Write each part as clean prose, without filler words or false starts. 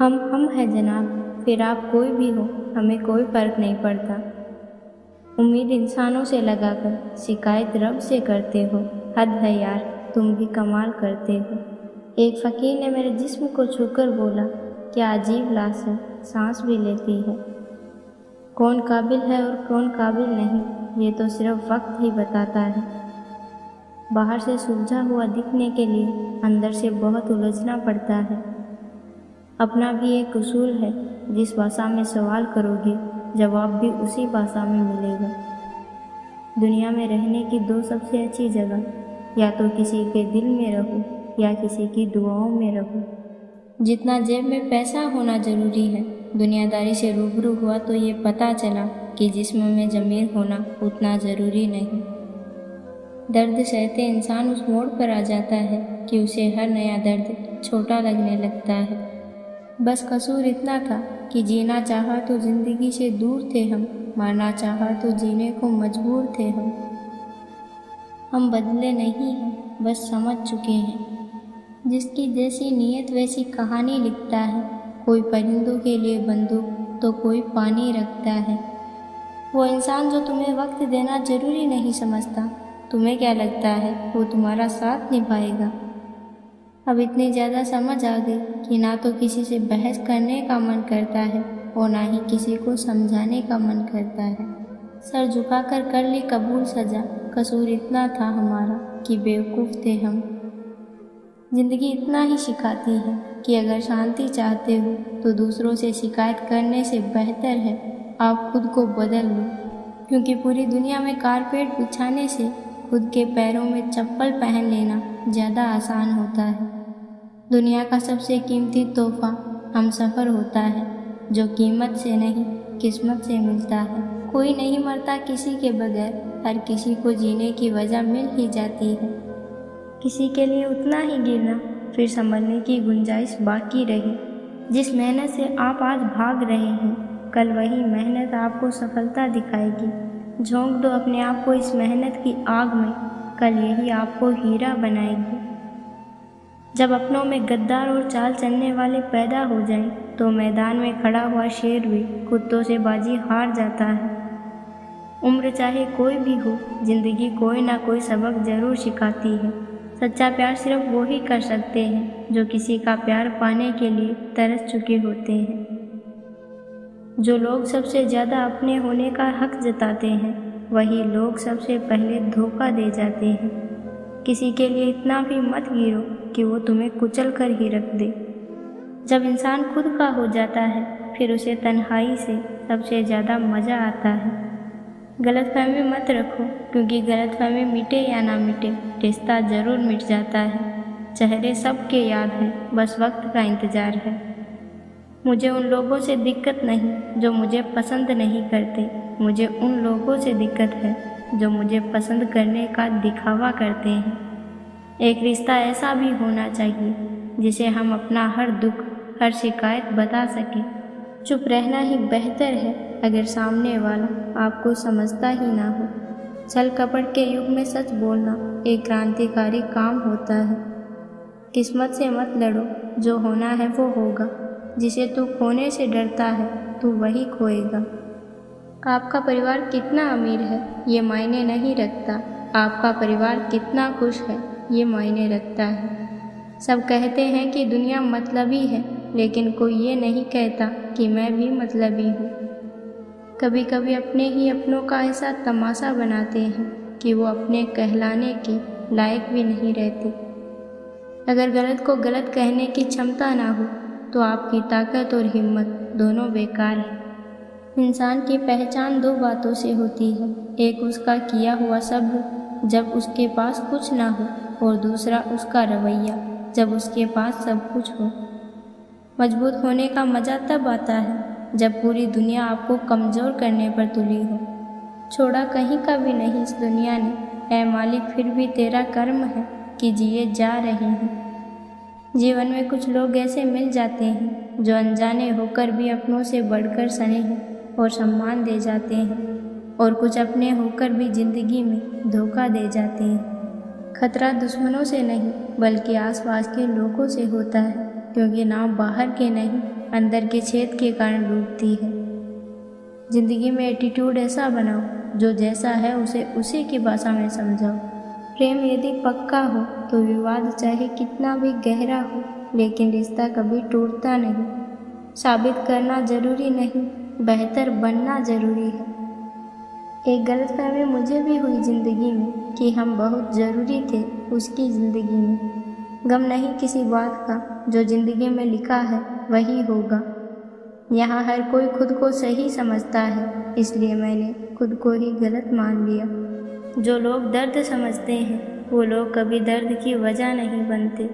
हम हैं जनाब, फिर आप कोई भी हो, हमें कोई फ़र्क नहीं पड़ता। उम्मीद इंसानों से लगाकर शिकायत रब से करते हो, हद है यार, तुम भी कमाल करते हो। एक फ़कीर ने मेरे जिस्म को छूकर बोला, क्या अजीब लाश है, सांस भी लेती है। कौन काबिल है और कौन काबिल नहीं, ये तो सिर्फ वक्त ही बताता है। बाहर से सुलझा हुआ दिखने के लिए अंदर से बहुत उलझना पड़ता है। अपना भी एक उसूल है, जिस भाषा में सवाल करोगे जवाब भी उसी भाषा में मिलेगा। दुनिया में रहने की दो सबसे अच्छी जगह, या तो किसी के दिल में रहो या किसी की दुआओं में रहो। जितना जेब में पैसा होना ज़रूरी है, दुनियादारी से रूबरू हुआ तो ये पता चला कि जिस्म में ज़मीर होना उतना ज़रूरी नहीं। दर्द सहते इंसान उस मोड़ पर आ जाता है कि उसे हर नया दर्द छोटा लगने लगता है। बस कसूर इतना था कि जीना चाहा तो ज़िंदगी से दूर थे हम, मरना चाहा तो जीने को मजबूर थे हम। हम बदले नहीं हैं, बस समझ चुके हैं। जिसकी जैसी नीयत वैसी कहानी लिखता है। कोई परिंदों के लिए बंदूक तो कोई पानी रखता है। वो इंसान जो तुम्हें वक्त देना ज़रूरी नहीं समझता, तुम्हें क्या लगता है वो तुम्हारा साथ निभाएगा? अब इतनी ज़्यादा समझ आ गई कि ना तो किसी से बहस करने का मन करता है और ना ही किसी को समझाने का मन करता है। सर झुकाकर कर ली कबूल सजा, कसूर इतना था हमारा कि बेवकूफ़ थे हम। ज़िंदगी इतना ही सिखाती है कि अगर शांति चाहते हो तो दूसरों से शिकायत करने से बेहतर है आप खुद को बदल लो, क्योंकि पूरी दुनिया में कारपेट बिछाने से खुद के पैरों में चप्पल पहन लेना ज़्यादा आसान होता है। दुनिया का सबसे कीमती तोहफ़ा हमसफ़र होता है, जो कीमत से नहीं किस्मत से मिलता है। कोई नहीं मरता किसी के बगैर, हर किसी को जीने की वजह मिल ही जाती है। किसी के लिए उतना ही गिरना, फिर संभलने की गुंजाइश बाकी रही। जिस मेहनत से आप आज भाग रहे हैं, कल वही मेहनत आपको सफलता दिखाएगी। झोंक दो अपने आप को इस मेहनत की आग में, कल यही आपको हीरा बनाएगी। जब अपनों में गद्दार और चाल चलने वाले पैदा हो जाएं, तो मैदान में खड़ा हुआ शेर भी कुत्तों से बाजी हार जाता है। उम्र चाहे कोई भी हो, जिंदगी कोई ना कोई सबक जरूर सिखाती है। सच्चा प्यार सिर्फ वो ही कर सकते हैं जो किसी का प्यार पाने के लिए तरस चुके होते हैं। जो लोग सबसे ज़्यादा अपने होने का हक जताते हैं, वही लोग सबसे पहले धोखा दे जाते हैं। किसी के लिए इतना भी मत गिरो कि वो तुम्हें कुचल कर ही रख दे। जब इंसान खुद का हो जाता है, फिर उसे तन्हाई से सबसे ज़्यादा मज़ा आता है। गलतफहमी मत रखो, क्योंकि गलतफहमी मिटे या ना मिटे, रिश्ता ज़रूर मिट जाता है। चेहरे सबके याद हैं, बस वक्त का इंतज़ार है। मुझे उन लोगों से दिक्कत नहीं जो मुझे पसंद नहीं करते, मुझे उन लोगों से दिक्कत है जो मुझे पसंद करने का दिखावा करते हैं। एक रिश्ता ऐसा भी होना चाहिए जिसे हम अपना हर दुख, हर शिकायत बता सकें। चुप रहना ही बेहतर है अगर सामने वाला आपको समझता ही ना हो। छल कपट के युग में सच बोलना एक क्रांतिकारी काम होता है। किस्मत से मत लड़ो, जो होना है वो होगा। जिसे तू खोने से डरता है, तू वही खोएगा। आपका परिवार कितना अमीर है ये मायने नहीं रखता, आपका परिवार कितना खुश है ये मायने रखता है। सब कहते हैं कि दुनिया मतलबी है, लेकिन कोई ये नहीं कहता कि मैं भी मतलबी हूँ। कभी कभी अपने ही अपनों का ऐसा तमाशा बनाते हैं कि वो अपने कहलाने के लायक भी नहीं रहते। अगर गलत को गलत कहने की क्षमता ना हो तो आपकी ताकत और हिम्मत दोनों बेकार है। इंसान की पहचान दो बातों से होती है, एक उसका किया हुआ सब्र जब उसके पास कुछ ना हो, और दूसरा उसका रवैया जब उसके पास सब कुछ हो। मजबूत होने का मज़ा तब आता है जब पूरी दुनिया आपको कमज़ोर करने पर तुली हो। छोड़ा कहीं का भी नहीं इस दुनिया ने, ऐ मालिक फिर भी तेरा कर्म है कि जिए जा रहे हैं। जीवन में कुछ लोग ऐसे मिल जाते हैं जो अनजाने होकर भी अपनों से बढ़कर स्नेह और सम्मान दे जाते हैं, और कुछ अपने होकर भी ज़िंदगी में धोखा दे जाते हैं। खतरा दुश्मनों से नहीं बल्कि आसपास के लोगों से होता है, क्योंकि नाव बाहर के नहीं अंदर के छेद के कारण डूबती है। जिंदगी में एटीट्यूड ऐसा बनाओ जो जैसा है उसे उसी की भाषा में समझाओ। प्रेम यदि पक्का हो तो विवाद चाहे कितना भी गहरा हो, लेकिन रिश्ता कभी टूटता नहीं। साबित करना जरूरी नहीं, बेहतर बनना जरूरी है। एक गलतफहमी मुझे भी हुई ज़िंदगी में कि हम बहुत ज़रूरी थे उसकी ज़िंदगी में। गम नहीं किसी बात का, जो ज़िंदगी में लिखा है वही होगा। यहाँ हर कोई खुद को सही समझता है, इसलिए मैंने खुद को ही गलत मान लिया। जो लोग दर्द समझते हैं वो लोग कभी दर्द की वजह नहीं बनते।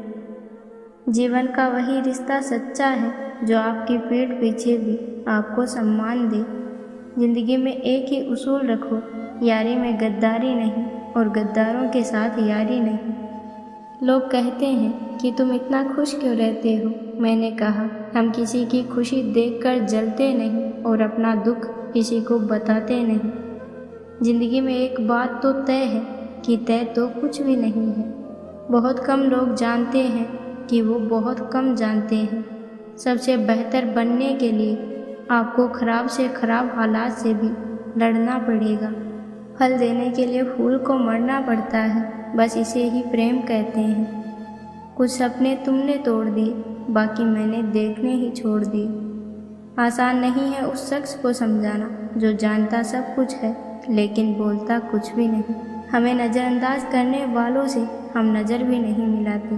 जीवन का वही रिश्ता सच्चा है जो आपकी पीठ पीछे भी आपको सम्मान दे। ज़िंदगी में एक ही उसूल रखो, यारी में गद्दारी नहीं और गद्दारों के साथ यारी नहीं। लोग कहते हैं कि तुम इतना खुश क्यों रहते हो। मैंने कहा, हम किसी की खुशी देखकर जलते नहीं और अपना दुख किसी को बताते नहीं। ज़िंदगी में एक बात तो तय है कि तय तो कुछ भी नहीं है। बहुत कम लोग जानते हैं कि वो बहुत कम जानते हैं। सबसे बेहतर बनने के लिए आपको खराब से खराब हालात से भी लड़ना पड़ेगा। फल देने के लिए फूल को मरना पड़ता है, बस इसे ही प्रेम कहते हैं। कुछ सपने तुमने तोड़ दिए, बाकी मैंने देखने ही छोड़ दिए। आसान नहीं है उस शख्स को समझाना जो जानता सब कुछ है लेकिन बोलता कुछ भी नहीं। हमें नज़रअंदाज करने वालों से हम नज़र भी नहीं मिलाते।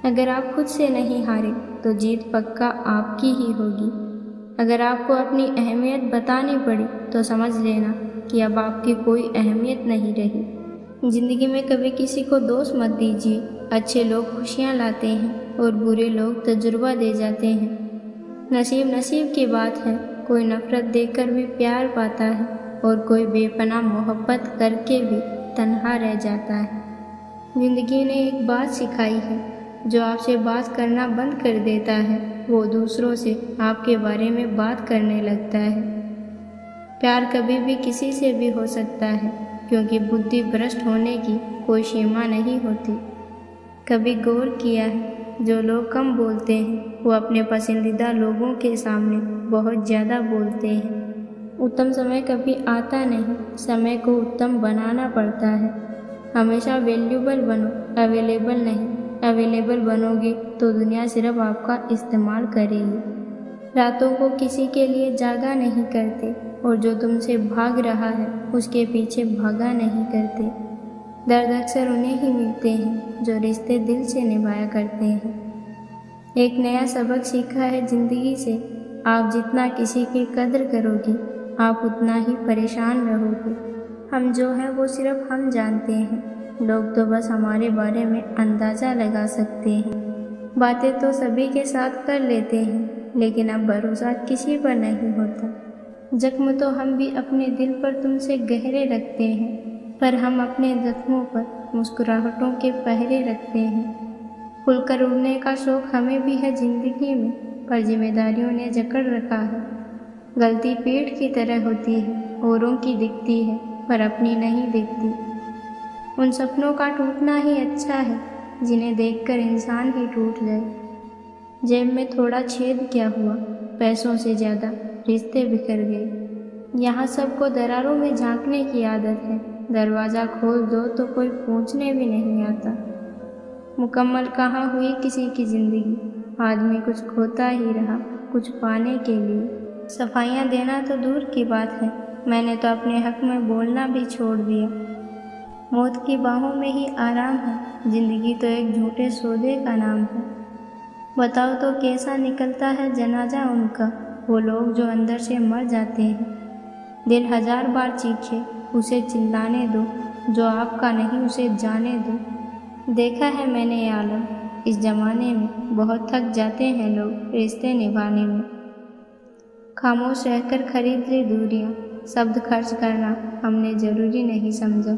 अगर आप खुद से नहीं हारे तो जीत पक्का आपकी ही होगी। अगर आपको अपनी अहमियत बतानी पड़ी तो समझ लेना कि अब आपकी कोई अहमियत नहीं रही। ज़िंदगी में कभी किसी को दोष मत दीजिए। अच्छे लोग खुशियाँ लाते हैं और बुरे लोग तजुर्बा दे जाते हैं। नसीब की बात है, कोई नफ़रत देकर भी प्यार पाता है और कोई बेपनाह मोहब्बत करके भी तन्हा रह जाता है। ज़िंदगी ने एक बात सिखाई है, जो आपसे बात करना बंद कर देता है वो दूसरों से आपके बारे में बात करने लगता है। प्यार कभी भी किसी से भी हो सकता है, क्योंकि बुद्धि भ्रष्ट होने की कोई सीमा नहीं होती। कभी गौर किया है, जो लोग कम बोलते हैं वो अपने पसंदीदा लोगों के सामने बहुत ज़्यादा बोलते हैं। उत्तम समय कभी आता नहीं, समय को उत्तम बनाना पड़ता है। हमेशा वैल्यूबल बनो, अवेलेबल नहीं। अवेलेबल बनोगे तो दुनिया सिर्फ आपका इस्तेमाल करेगी। रातों को किसी के लिए जागा नहीं करते और जो तुमसे भाग रहा है उसके पीछे भागा नहीं करते। दर्द अक्सर उन्हें ही मिलते हैं जो रिश्ते दिल से निभाया करते हैं। एक नया सबक सीखा है ज़िंदगी से, आप जितना किसी की कदर करोगे आप उतना ही परेशान रहोगे। हम जो हैं वो सिर्फ हम जानते हैं, लोग तो बस हमारे बारे में अंदाज़ा लगा सकते हैं। बातें तो सभी के साथ कर लेते हैं, लेकिन अब भरोसा किसी पर नहीं होता। जख्म तो हम भी अपने दिल पर तुमसे गहरे रखते हैं, पर हम अपने जख्मों पर मुस्कुराहटों के पहरे रखते हैं। खुलकर उड़ने का शौक़ हमें भी है ज़िंदगी में, पर जिम्मेदारियों ने जकड़ रखा है। गलती पेट की तरह होती है, औरों की दिखती है पर अपनी नहीं दिखती। उन सपनों का टूटना ही अच्छा है जिन्हें देखकर इंसान ही टूट जाए। जेब में थोड़ा छेद क्या हुआ, पैसों से ज़्यादा रिश्ते बिखर गए। यहाँ सबको दरारों में झांकने की आदत है, दरवाज़ा खोल दो तो कोई पूछने भी नहीं आता। मुकम्मल कहाँ हुई किसी की ज़िंदगी, आदमी कुछ खोता ही रहा कुछ पाने के लिए। सफाइयाँ देना तो दूर की बात है, मैंने तो अपने हक में बोलना भी छोड़ दिया। मौत की बाहों में ही आराम है, ज़िंदगी तो एक झूठे सौदे का नाम है। बताओ तो कैसा निकलता है जनाजा उनका, वो लोग जो अंदर से मर जाते हैं। दिल 1000 बार चीखे, उसे चिल्लाने दो, जो आपका नहीं उसे जाने दो। देखा है मैंने ये आलम, इस ज़माने में बहुत थक जाते हैं लोग रिश्ते निभाने में। खामोश रहकर खरीद ली दूरियाँ, शब्द खर्च करना हमने ज़रूरी नहीं समझा।